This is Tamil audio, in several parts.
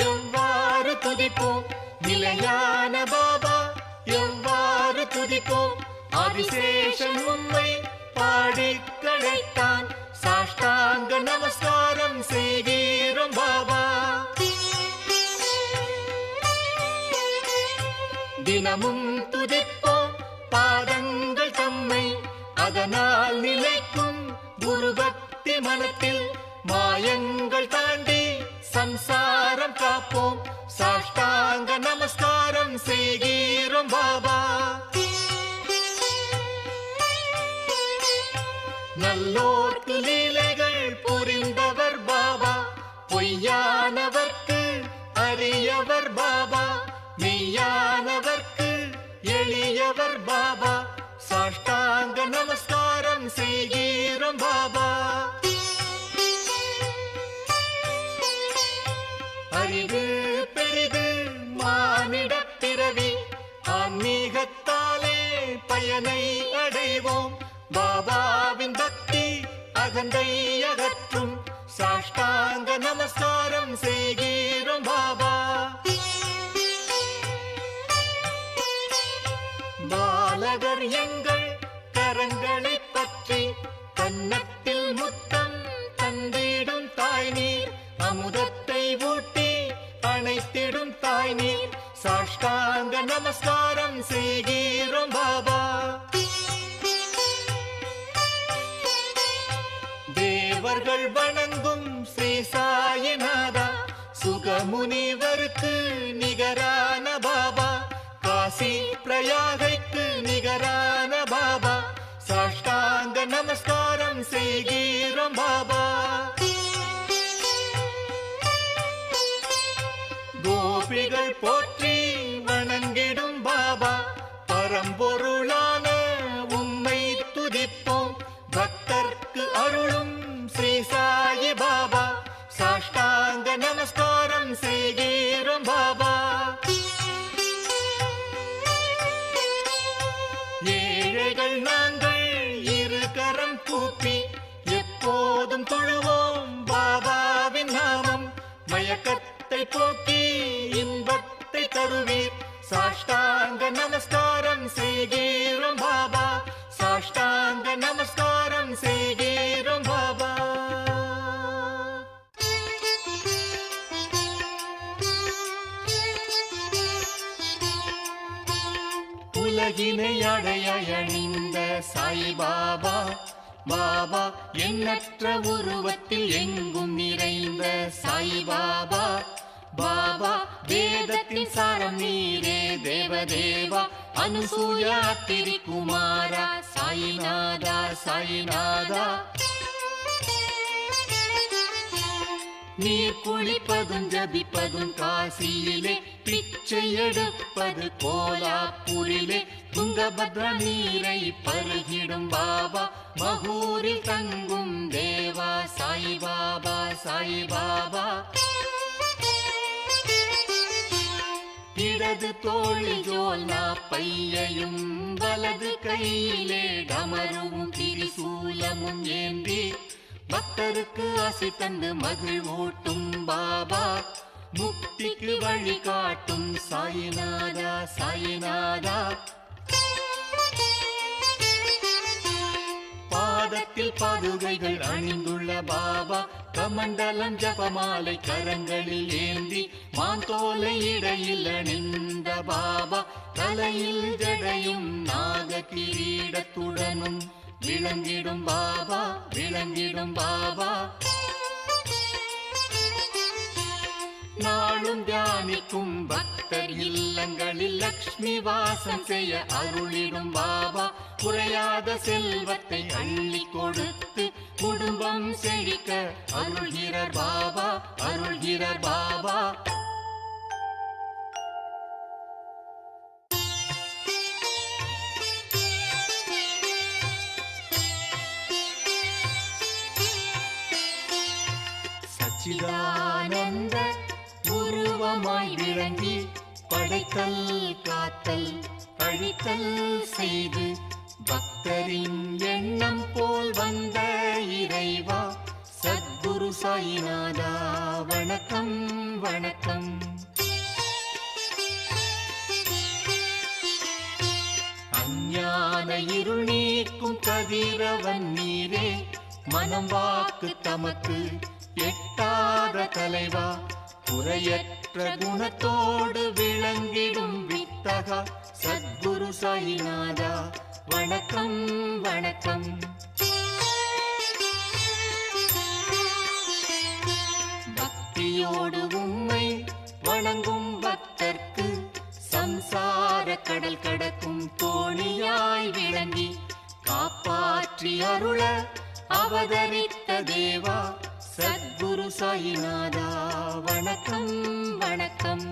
எவ்வாறு துதிப்போம் நிலையான பாபா, எவ்வாறு துதிப்போம் ஆதிசேஷன் உம்மை பாடி களைத்தான், சாஷ்டாங்க நமஸ்காரம் செய்கிறோம் பாபா. தினமும் துதிப்போம் பாதங்கள் தம்மை, அதனால் நிலைக்கும் குருபக்தி மனத்தில், மாயங்கள் தாண்டி சம்சாரம் காப்போம், சாஷ்டாங்க நமஸ்காரம் செய்கிறோம் பாபா. நல்லோர்க்கு லீலைகள் புரிந்தவர் பாபா, பொய்யானவர்க்கு அறியவர் பாபா, மெய்யானவர்க்கு எளியவர் பாபா, சாஷ்டாங்க நமஸ்காரம் செய்கிறோம் பாபா. அறிவு பெரிது மானிட பிறவி, ஆன்மீகத்தாலே பயனை அடைவோம், பாபாவின் பக்தி அகந்தை அகற்றும், சாஷ்டாங்க நமஸ்காரம் செய்கிறோம் பாபா. பாலகர் எங்கள் கரங்களை பற்றி கன்னத்தில் முத்தம் தந்திடும் தாய் நீர், அமுதத்தை ஊட்டி அணைத்திடும் தாய் நீர், சாஷ்டாங்க நமஸ்காரம் செய்கிறோம் பாபா. தேவர்கள் வணங்கும் ஸ்ரீ சாயிநாதா, சுகமுனிவருக்கு நிகரான பாபா, காசி பிரயாகைக்கு நிகரான பாபா, சாஷ்டாங்க நமஸ்காரம் செய்கிறோம் பாபா. கோபிகள் போற்றி வணங்கிடும் பாபா, பரம்பொருளான உம்மை துதிப்போம், பக்தர்க்கு அருளும் ஸ்ரீ சாயி பாபா, சாஷ்டாங்க நமஸ்காரம் செய்கிறோம் பாபா. ஏழைகள் நாங்கள் இரு கரம் கூப்பி எப்போதும் தொழுவோம் பாபாவின் நாமம், மயக்கத்தை போக்கி இன்பத்தை தருவீர், சாஷ்டாங்க நமஸ்காரம் செய்கிறோம் பாபா, சாஷ்டாங்க நமஸ்காரம் செய்கிறோம் பாபா. உலகினை அடைய அணிந்த சாய் பாபா, பாபா எண்ணற்ற உருவத்தில் எங்கும் நிறைந்த சாய் பாபா, பாபா வேதத்தின் சாரம் நீரே தேவதேவா, அனுசூயா திரிகுமாரா, சாயிநாதா சாயிநாதா. நீர் குளிப்பதும் ஜபிப்பதும் காசியிலே, பிச்சை எடுப்பது கோலாப்பூரிலே, துங்கபத்ரா நீரை பருகிடும் பாபா, மகூரில் தங்கும் தேவா சாய் பாபா சாய் பாபா. இடது தோளில் ஜோல்னா பையையும், வலது கையிலே டமருவும் திரிசூலமும் ஏந்தி, பக்தருக்கு ஆசி தந்து மகிழ்வூட்டும் பாபா, முக்திக்கு வழி காட்டும் சாயிநாதா சாயிநாதா. பாதத்தில் பாதுகைகள் அணிந்துள்ள பாபா, கமண்டலம் ஜபமாலை கரங்களில் ஏந்தி, மாந்தோலை இடையில் அணிந்த பாபா, தலையில் ஜடையும் நாக கிரீடத்துடனும் விளங்கிடும் பாபா விளங்கிடும் பாபா. நாளும் தியானிக்கும் பக்தர் இல்லங்களில் லக்ஷ்மி வாசம் செய்ய அருளிடும் பாபா, குறையாத செல்வத்தை அள்ளி கொடுத்து குடும்பம் செழிக்க அருள்கிறார் பாபா அருள்கிறார் பாபா. சச்சிதானந்த உருவமாய் விளங்கி படைத்தல் காத்தல் அழித்தல் செய்து பக்தரின் எண்ணம் போல் வந்த இறைவா சத்குரு சாயிநாதா வணக்கம் வணக்கம். கதிரவன் நீரே மனம் வாக்கு தமக்கு எட்டாத தலைவா குறையற்ற குணத்தோடு விளங்கிடும் வித்தகா சத்குரு சாயிநாதா வணக்கம் வணக்கம். பக்தியோடு உம்மை வணங்கும் பக்தர்க்கு சம்சார கடல் கடக்கும் தோணியாய் விளங்கி காப்பாற்றி அருள அவதரித்த தேவா சத்குரு சாயிநாதா வணக்கம் வணக்கம்.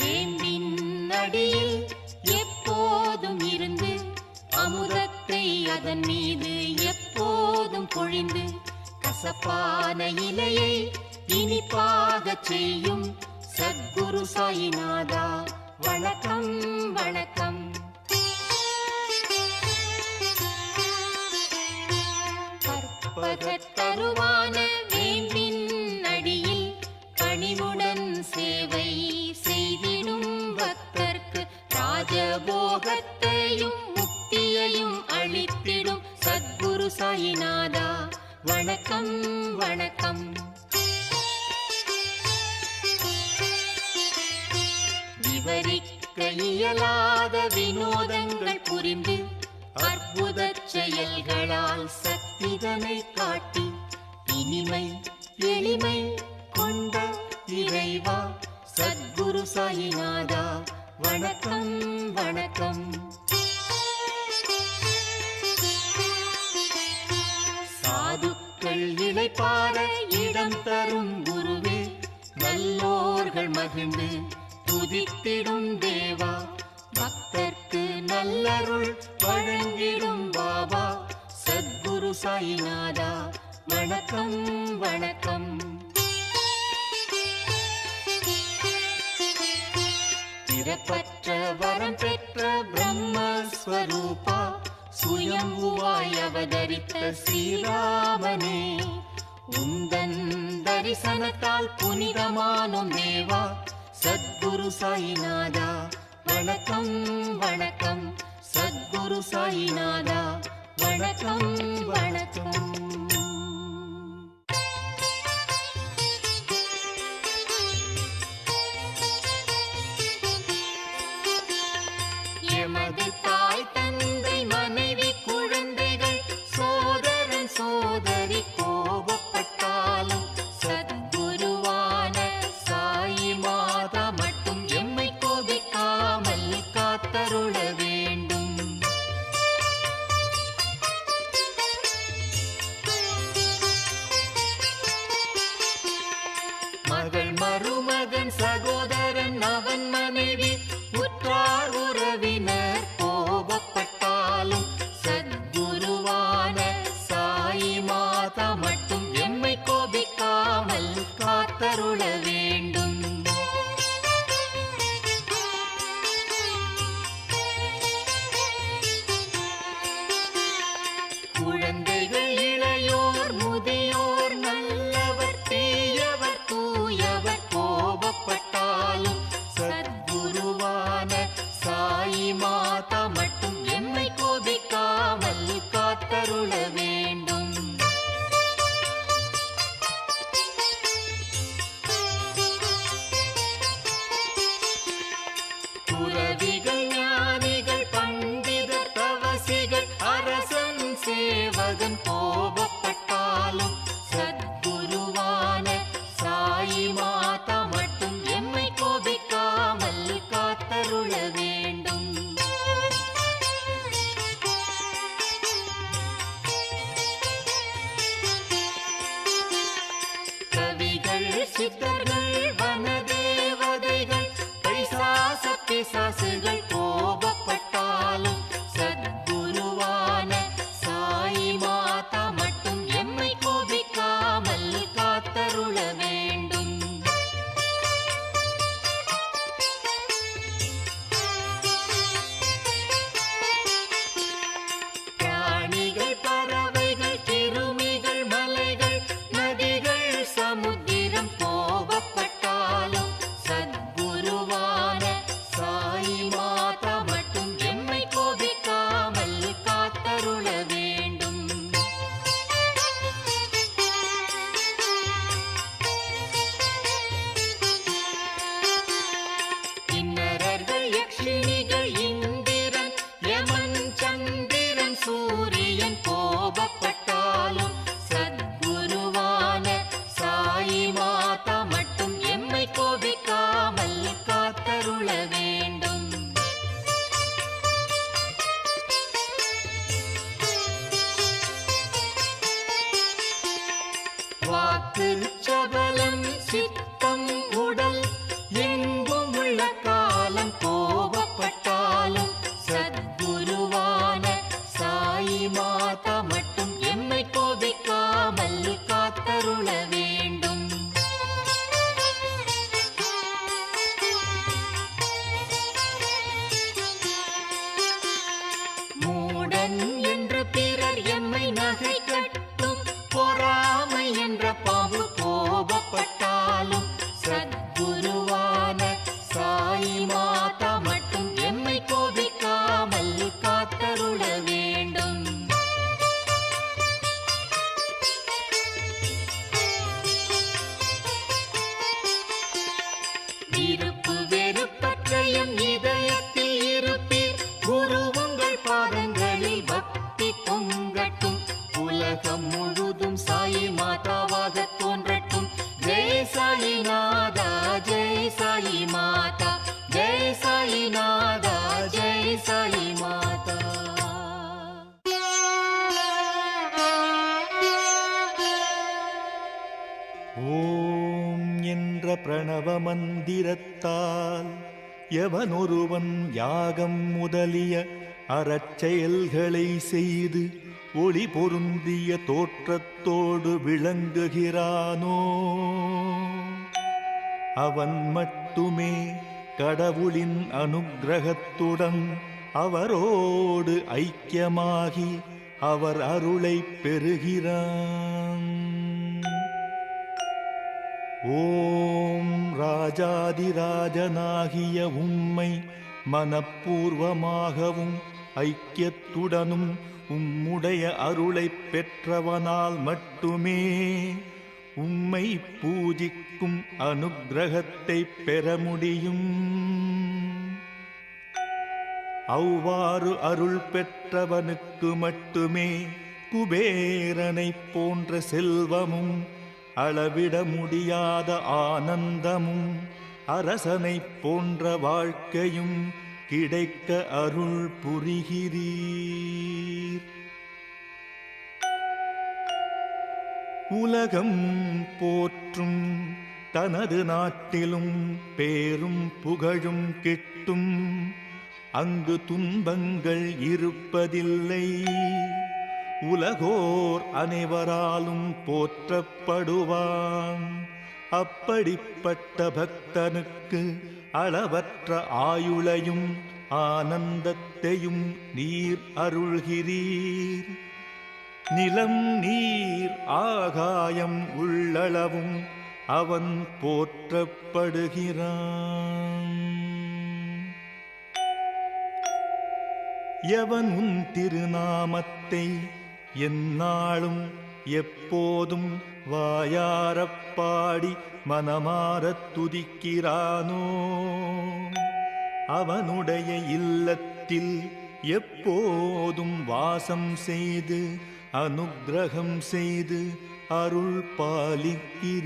வேம்பின் அடியில் எப்போதும் இருந்து அமுதத்தை அதன் மீது எப்போதும் பொழிந்து கசப்பான இலையை இனிப்பாக செய்யும் சத்குரு சாயிநாதா வணக்கம் வணக்கம். கற்பகத்தருவான வேம்பின் அடியில் பணிவுடன் சேவை செய்திடும் பக்தர்க்கு ராஜபோகத்தையும் முக்தியையும் அளித்திடும் சத்குரு சாயிநாதா வணக்கம் வணக்கம். விவரிக்க இயலாத வினோதங்கள் புரிந்து அற்புத செயல்களால் சக்திதனை காட்டி இனிமை எளிமை கொண்ட இறைவா சத்குரு சாயிநாதா வணக்கம் வணக்கம். சாதுக்கள் இளைப்பாற இடம் தரும் குருவே நல்லோர்கள் மகிழ்ந்து துதித்திடும் தேவா பக்தர்க்கு நல்லருள் வழங்கிடும் பாபா சத்குரு சாயிநாதா வணக்கம் வணக்கம். பிறப்பற்ற வரம் பெற்ற பிரம்மஸ்வரூபா சுயம்புவாய் அவதரித்த ஸ்ரீராமனே உந்தன் தரிசனத்தால் புனிதமானோம் தேவா சத்குரு சாயிநாதா வணக்கம் வணக்கம். சத்குரு சாயிநாதா வணக்கம் வணக்கம். எமது தாய் தந்தை மனைவி குழந்தைகள் சோதரன் சோதரி கோபப்பட்டாலும் சத்குருவான சாயி மாதா மட்டும் எம்மை கோபிக்காமல் காத்தருள வேண்டும். மகள் மருமகன் சகோதரன் அவன் மனைவி உற்றார் உறவினர் கோபப்பட்டாலும் சத்குருவான சாயி மாதா மட்டும் எம்மை கோபிக்காமல் காத்தருள வேண்டும். குழந்தைகள் இளையோர் முதியோர் நல்லவர் தீயவர் தூயவர் கோபப்பட்டாலும் சத்குருவான சாயி மாதா மட்டும் எம்மை கோபிக்காமல் காத்தருள வேண்டும். துறவிகள் ஞானிகள் பண்டிதர் தவசிகள் அரசன் சேவகன் கோபப்பட்டாலும் சத்குருவான சாயி மாதா மட்டும் எம்மை கோபிக்காமல் காத்தருள வேண்டும். கவிகள் சித்தர்கள் வனதேவதைகள் பைசாச பிசாசுகள் கோபப்பட்டாலும் சத்குருவான சாயி மாதா மட்டும் எம்மை கோபிக்காமல் காத்தருள வேண்டும். பிராணிகள் பறவைகள் கிருமிகள் மலைகள் நதிகள் சமுத்திரம் கோபப்பட்ட திருச்சபலம் சித்தம் உடல் எங்கும் உள்ள காலம் கோபப்பட்டாலும் சத்குருவான சாயி மாதா மட்டும் எம்மை கோபிக்காமல் காத்தருள வேண்டும். மூடன் என்று பிறர் எம்மை நகை கட்டும் பொறாமை என்ற பாம்பு கோபப்பட்டாலும் சத்குருவான சாயி மாதா மட்டும் எம்மை கோபிக்காமல் காத்தருள வேண்டும். விருப்பு வெறுப்பற்றையும் இதயத்தில் இருப்பீர். குரு உங்கள் பாதங்களில் பக்தி பொங்கட்டும். உலகம் முழுதும் சாயி மாதாவாக தோன்றட்டும். ஜெய் சாயிநாதா ஜெய் சாயி மாதா ஜெய் சாயிநாதா ஜெய் சாயி மாதா. ஓம் என்ற பிரணவ மந்திரத்தால் எவனொருவன் யாகம் முதலிய அறச்செயல்களை செய்து ஒளி பொருந்திய தோற்றத்தோடு விளங்குகிறானோ அவன் மட்டுமே கடவுளின் அனுக்கிரகத்துடன் அவரோடு ஐக்கியமாகி அவர் அருளை பெறுகிறான். ஓம் ராஜாதிராஜனாகிய உம்மை மனப்பூர்வமாகவும் ஐக்கியத்துடனும் உம்முடைய அருளை பெற்றவனால் மட்டுமே உம்மை பூஜிக்கும் அனுக்கிரகத்தை பெற முடியும். அவ்வாறு அருள் பெற்றவனுக்கு மட்டுமே குபேரனைப் போன்ற செல்வமும் அளவிட முடியாத ஆனந்தமும் அரசனைப் போன்ற வாழ்க்கையும் கிடைக்க அருள் புரிகிறீர். உலகம் போற்றும் தனது நாட்டிலும் பேரும் புகழும் கிட்டும். அங்கு துன்பங்கள் இருப்பதில்லை. உலகோர் அனைவராலும் போற்றப்படுவான். அப்படிப்பட்ட பக்தனுக்கு அளவற்ற ஆயுளையும் ஆனந்தத்தையும் நீர் அருள்கிறீர். நிலம் நீர் ஆகாயம் உள்ளளவும் அவன் போற்றப்படுகிறான். எவன் உன் திருநாமத்தை எந்நாளும் எப்போதும் வாயாரப் பாடி மனமாரத் துதிக்கிறானோ அவனுடைய இல்லத்தில் எப்போதும் வாசம் செய்து அனுக்கிரகம் செய்து அருள் பாலிக்கிறீர்.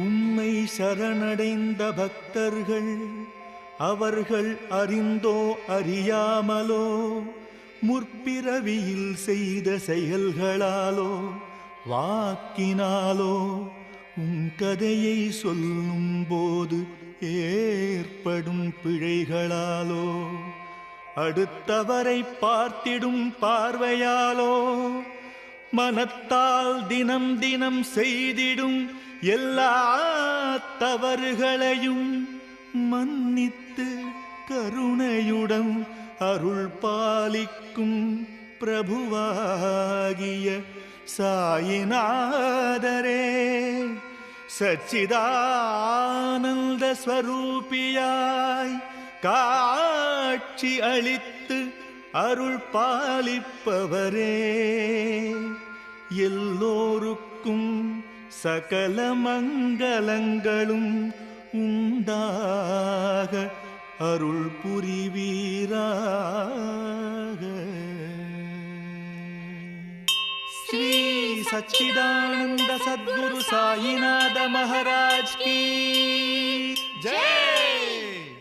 உம்மை சரணடைந்த பக்தர்கள் அவர்கள் அறிந்தோ அறியாமலோ முற்பிறவியில் செய்த செயல்களாலோ வாக்கினாலோ உம் கதையை சொல்லும் போது ஏற்படும் பிழைகளாலோ அடுத்தவரை பார்த்திடும் பார்வையாலோ மனத்தால் தினம் தினம் செய்திடும் எல்லா தவறுகளையும் மன்னித்து கருணையுடன் அருள் பாலிக்கும் பிரபுவாகிய சாயிநாதரே, சச்சிதானந்த ஸ்வரூபியாய் காட்சி அளித்து அருள் பாலிப்பவரே, எல்லோருக்கும் சகல மங்களங்களும் உண்டாக அருள் புரிவீராக. ஸ்ரீ சச்சிதானந்த சத்குரு சாயிநாத மகாராஜ் கி ஜெய்.